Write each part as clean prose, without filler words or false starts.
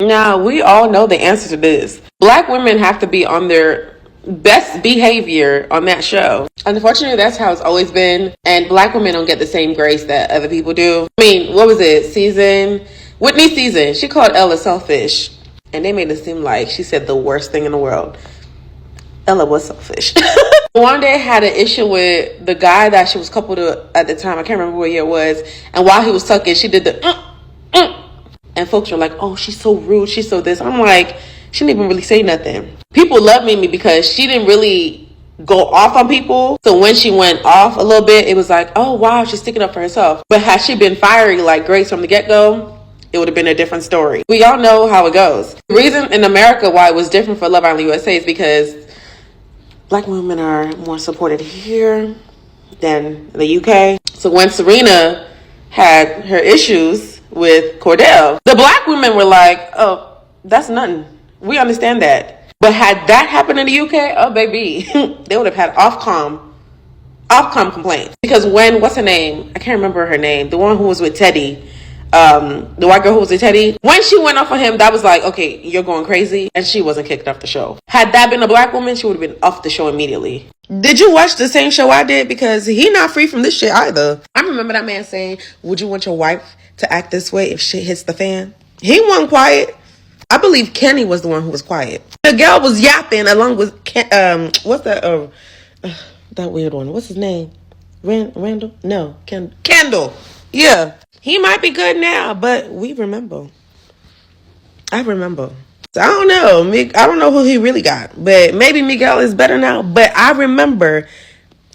Now, we all know the answer to this. Black women have to be on their best behavior on that show. Unfortunately, that's how it's always been. And black women don't get the same grace that other people do. I mean, what was it? Whitney season. She called Ella selfish. And they made it seem like she said the worst thing in the world. Ella was selfish. One day had an issue with the guy that she was coupled to at the time. I can't remember what year it was. And while he was tucking, she did the and folks were like, oh, she's so rude. She's so this. I'm like, she didn't even really say nothing. People love Mimi because she didn't really go off on people. So when she went off a little bit, it was like, oh, wow, she's sticking up for herself. But had she been fiery like Grace from the get-go, it would have been a different story. We all know how it goes. The reason in America why it was different for Love Island USA is because black women are more supported here than the UK. So when Serena had her issues with Cordell, the black women were like, oh, that's nothing. We understand that. But had that happened in the UK, oh, baby, they would have had Ofcom complaints. Because what's her name? I can't remember her name. The one who was with Teddy. The white girl who was with Teddy. When she went off on him, that was like, okay, you're going crazy. And she wasn't kicked off the show. Had that been a black woman, she would have been off the show immediately. Did you watch the same show I did? Because he not free from this shit either. I remember that man saying, would you want your wife to act this way if shit hits the fan? He wasn't quiet. I believe Kenny was the one who was quiet. The girl was yapping along with what's that that weird one? What's his name? Randall? No, Kendall. Yeah. He might be good now, but we remember. I remember. So I don't know. I don't know who he really got, but maybe Miguel is better now. But I remember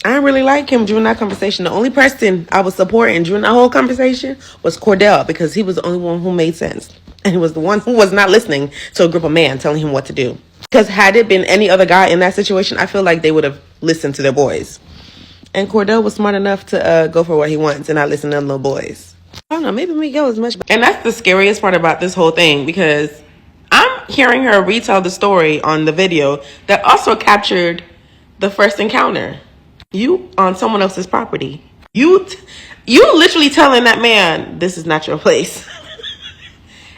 I didn't really like him during that conversation. The only person I was supporting during that whole conversation was Cordell because he was the only one who made sense. And he was the one who was not listening to a group of men telling him what to do. Because had it been any other guy in that situation, I feel like they would have listened to their boys. And Cordell was smart enough to go for what he wants and not listen to them little boys. I don't know, maybe Miguel is much better. And that's the scariest part about this whole thing because I'm hearing her retell the story on the video that also captured the first encounter. You on someone else's property. You literally telling that man, this is not your place.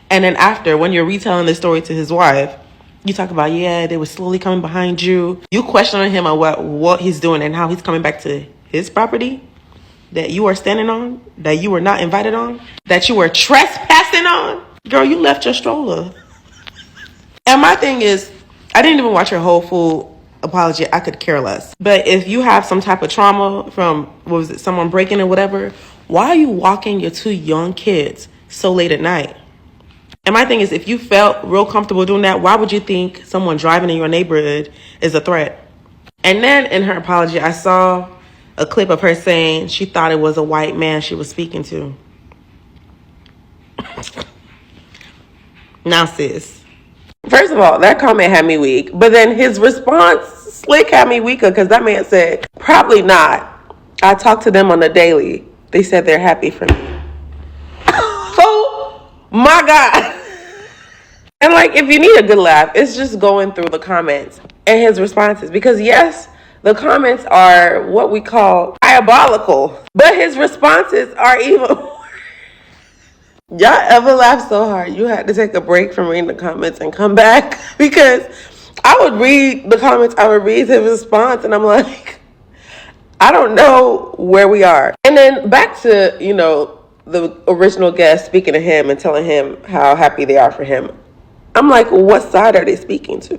And then after, when you're retelling the story to his wife, you talk about, yeah, they were slowly coming behind you. You questioning him on what he's doing and how he's coming back to his property that you are standing on, that you were not invited on, that you were trespassing on. Girl, you left your stroller. And my thing is, I didn't even watch her whole full apology. I could care less. But if you have some type of trauma from, someone breaking or whatever, why are you walking your two young kids so late at night? And my thing is, if you felt real comfortable doing that, why would you think someone driving in your neighborhood is a threat? And then in her apology, I saw a clip of her saying she thought it was a white man she was speaking to. Now, sis. First of all, that comment had me weak. But then his response, slick, had me weaker because that man said, probably not. I talk to them on the daily. They said they're happy for me. Oh my God. And like, if you need a good laugh, it's just going through the comments and his responses. Because yes, the comments are what we call diabolical. But his responses are even more. Y'all ever laugh so hard you had to take a break from reading the comments and come back? Because I would read the comments, I would read his response, and I'm like, I don't know where we are. And then back to, the original guest speaking to him and telling him how happy they are for him. I'm like, what side are they speaking to?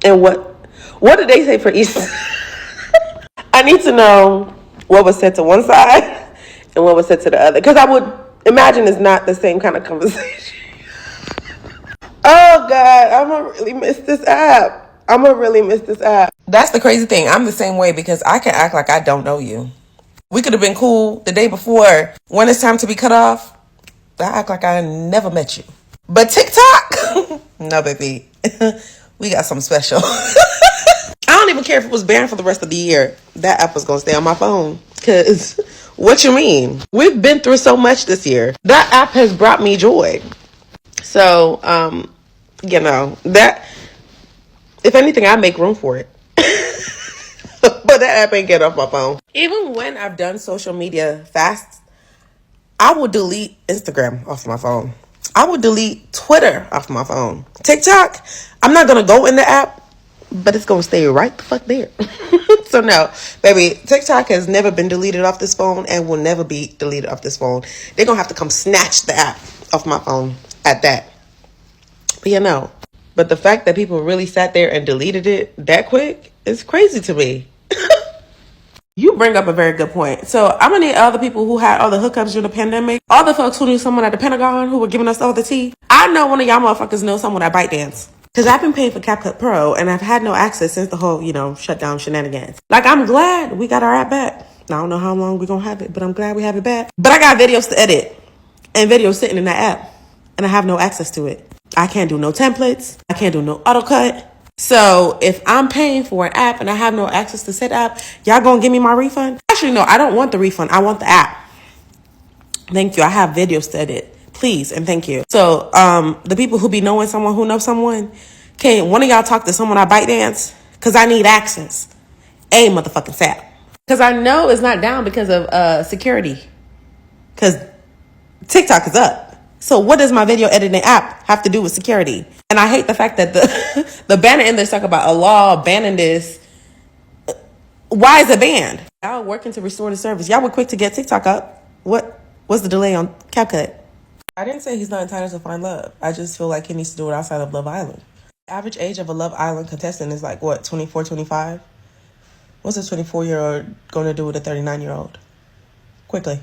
And what did they say for each? I need to know what was said to one side and what was said to the other. Because I would imagine it's not the same kind of conversation. Oh, God, I'm going to really miss this app. That's the crazy thing. I'm the same way because I can act like I don't know you. We could have been cool the day before. When it's time to be cut off, I act like I never met you. But TikTok? No, baby. We got something special. I don't even care if it was banned for the rest of the year. That app was going to stay on my phone. Because what you mean? We've been through so much this year. That app has brought me joy. So, that, if anything, I make room for it. But that app ain't get off my phone. Even when I've done social media fast, I will delete Instagram off my phone. I would delete Twitter off my phone. TikTok, I'm not going to go in the app, but it's going to stay right the fuck there. So no, baby, TikTok has never been deleted off this phone and will never be deleted off this phone. They're going to have to come snatch the app off my phone at that. But you know, but the fact that people really sat there and deleted it that quick is crazy to me. You bring up a very good point. So I'm gonna need all the people who had all the hookups during the pandemic, all the folks who knew someone at the Pentagon who were giving us all the tea. I know one of y'all motherfuckers know someone at ByteDance. Because I've been paying for CapCut Pro and I've had no access since the whole, shutdown shenanigans. Like, I'm glad we got our app back. I don't know how long we're gonna have it, but I'm glad we have it back. But I got videos to edit and videos sitting in that app and I have no access to it. I can't do no templates. I can't do no AutoCut. So if I'm paying for an app and I have no access to said app, y'all gonna give me my refund? Actually, no, I don't want the refund. I want the app. Thank you. I have videos to edit. Please and thank you. So the people who be knowing someone who knows someone, can one of y'all talk to someone at ByteDance? Because I need access. A motherfucking sap. Because I know it's not down because of security. Because TikTok is up. So what does my video editing app have to do with security? And I hate the fact that the banner in there talk about a law banning this. Why is it banned? Y'all working to restore the service. Y'all were quick to get TikTok up. What's the delay on CapCut? I didn't say he's not entitled to find love. I just feel like he needs to do it outside of Love Island. The average age of a Love Island contestant is like, what, 24, 25? What's a 24-year-old going to do with a 39-year-old? Quickly.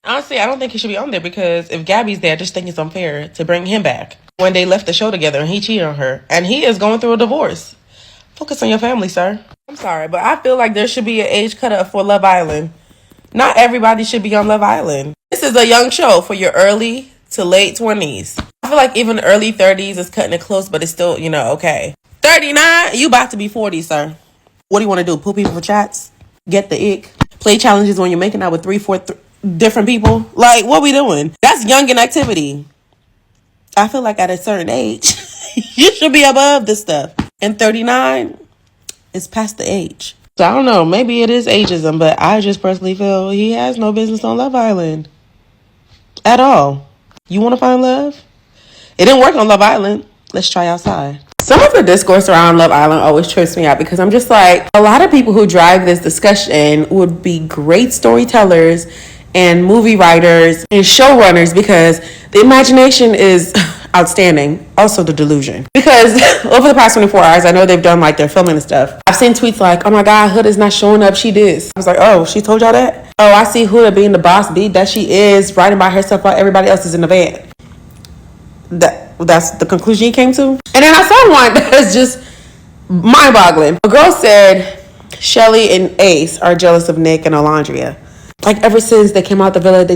Honestly, I don't think he should be on there because if Gabby's there, I just think it's unfair to bring him back when they left the show together and he cheated on her. And he is going through a divorce. Focus on your family, sir. I'm sorry, but I feel like there should be an age cutoff for Love Island. Not everybody should be on Love Island. This is a young show for your early to late 20s. I feel like even early 30s is cutting it close, but it's still, okay. 39, you about to be 40, sir. What do you want to do? Pull people for chats? Get the ick? Play challenges when you're making out with 3-4 different people? Like, what we doing? That's youngin' activity. I feel like at a certain age, you should be above this stuff. And 39 is past the age. So I don't know. Maybe it is ageism, but I just personally feel he has no business on Love Island. At all. You want to find love? It didn't work on Love Island. Let's try outside. Some of the discourse around Love Island always trips me out because I'm just like, a lot of people who drive this discussion would be great storytellers and movie writers and showrunners because the imagination is outstanding. Also the delusion. Because over the past 24 hours, I know they've done like their filming and stuff. I've seen tweets like, oh my God, Hood is not showing up. She did. I was like, oh, she told y'all that? Oh, I see Hood being the boss beat that she is, riding by herself while everybody else is in the van. That's the conclusion you came to? And then I saw one that's just mind-boggling. A girl said Shelly and Ace are jealous of Nick and Alondria. Like ever since they came out the villa, they